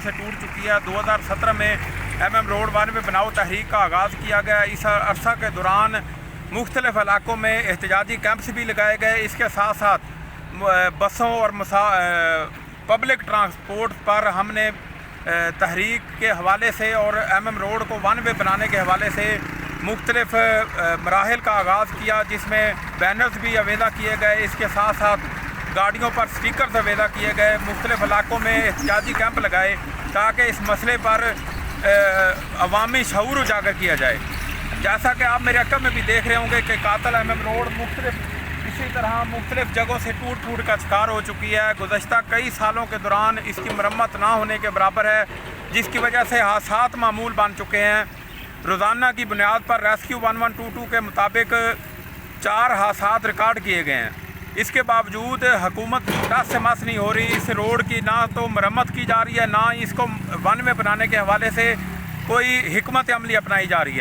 से टूट चुकी है। 2017 में MM रोड 1 में बनाओ तहरीक का आगाज़ किया गया। इस अरसा के दौरान मुख्तलिफ इलाकों में एहतजाजी कैंप्स भी लगाए गए। इसके साथ साथ बसों और पब्लिक ट्रांसपोर्ट पर हमने तहरीक के हवाले से और MM रोड को 1 वे बनाने के हवाले से मुख्तलिफ मराहिल का आगाज़ किया, जिसमें बैनर्स भी अवेदा किए गए। इसके साथ साथ गाड़ियों पर स्टिकर्स अवेदा किए गए। मुख्तलिफ इलाकों में एहतजाजी कैंप लगाए ताकि इस मसले पर अवामी शऊर उजागर किया जाए। जैसा कि आप मेरे अक्ल में भी देख रहे होंगे कि कातल MM रोड इसी तरह मुख्तलिफ जगहों से टूट का शिकार हो चुकी है। गुज़श्ता कई सालों के दौरान इसकी मरम्मत ना होने के बराबर है, जिसकी वजह से हादसात मामूल बन चुके हैं। रोज़ाना की बुनियाद पर रेस्क्यू 1122 के मुताबिक 4 हादसात रिकॉर्ड किए गए हैं। इसके बावजूद हुकूमत टस से मस नहीं हो रही। इस रोड की ना तो मरम्मत की जा रही है, ना इसको 1 में बनाने के हवाले से कोई हिकमत अमली अपनाई जा रही है।